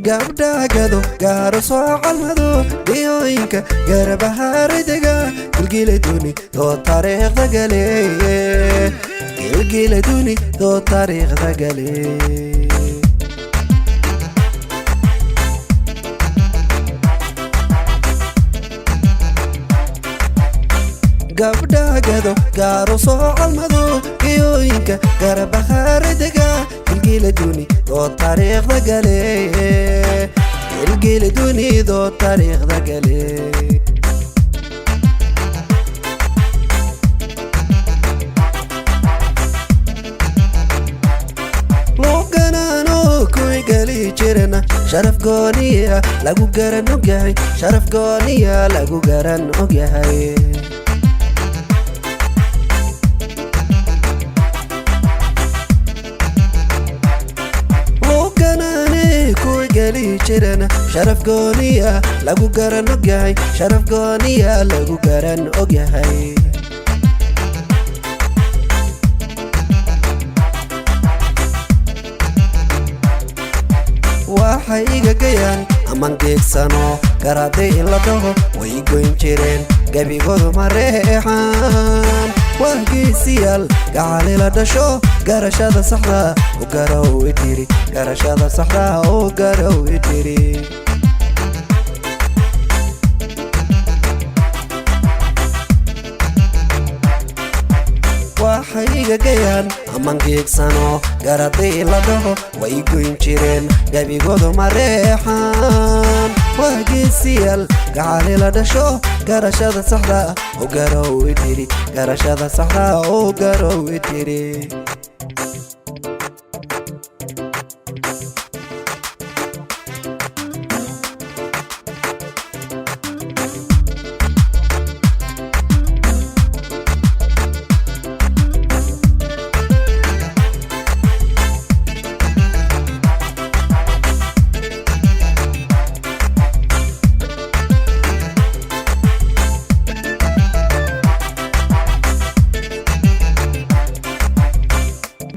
gabdha gado gaaro soo calmado dhiyooyinka garbaha ridiga gilgile duni doo taariikhda gale gilgile duni doo taariikhda gale gabdha gado gaaro soo calmado dhiyooyinka garbaha ridiga gilgile duni doo taariikhda gale gilgile duni doo taariikhda gale jirana sharaf gooniya lagu garan ogyahay sharaf gooniya lagu garan ogyahay luganane ku gali jirana sharaf gooniya lagu garan ogyahay sharaf gooniya lagu garan ogyahay waxay iga gayaan aman geegsano garaday la dhaho way goyn jireen gabigoodu mareexaan waa geesiyaal gacali la dhasho garashada saxda u garow idiri garashada saxda u garow idiri waxay iga gayaan aman geegsano garaday la dhaho way goyn jireen gabigoodu mareexaan waa geesiyaal gacali la dhasho garashada saxda u garow idiri garashada saxda u garow idiri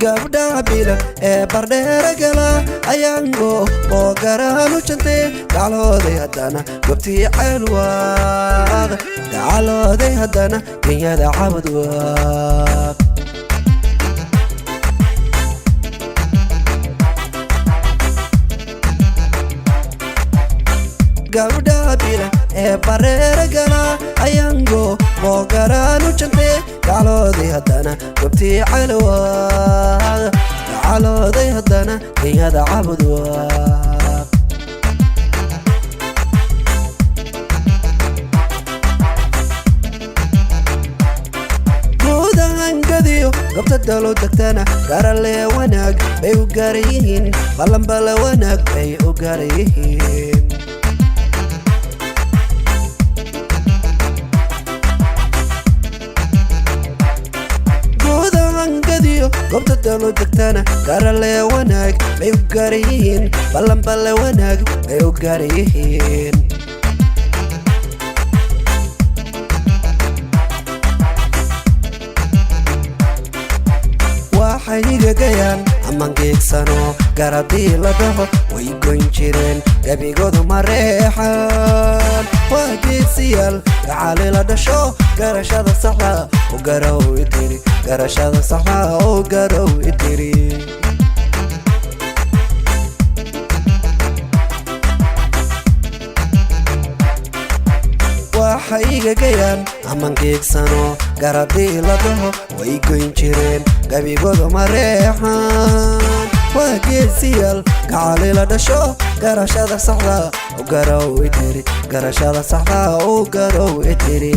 gabdha bila bardheera gala ayaango oo garaanu jantay gacalooday haddana gobtii ceelwaaq gacalooday haddana kenyada cabadwaaq gabdha bila bardheera gala ayaango oo garaanu jantay gacalooday haddana gobtii ceelwaaq gacalooday haddana kenyada cabadwaaq guudahangadiyo gobta dalo degtana garale wanaag bay u garan yihiin ballanbala wanaag bay u garan yihiin gobta dalo degtana garale wanaag bay u garan yihiin ballanbala wanaag bay u garan yihiin waxay iga gayaan aman geegsano garadii la dhaho way goyn jireen gabigoodu mareexaan waa geesiyaal gacali la dhasho garashada saxda u garow idiri garashada saxda u garow idiri waxay iga gayaan aman geegsano garadii la dhaho way goyn jireen gabigoodu mareexaan waa geesiyaal gacali la dhasho garashada saxda u garow idiri garashada saxda u garow idiri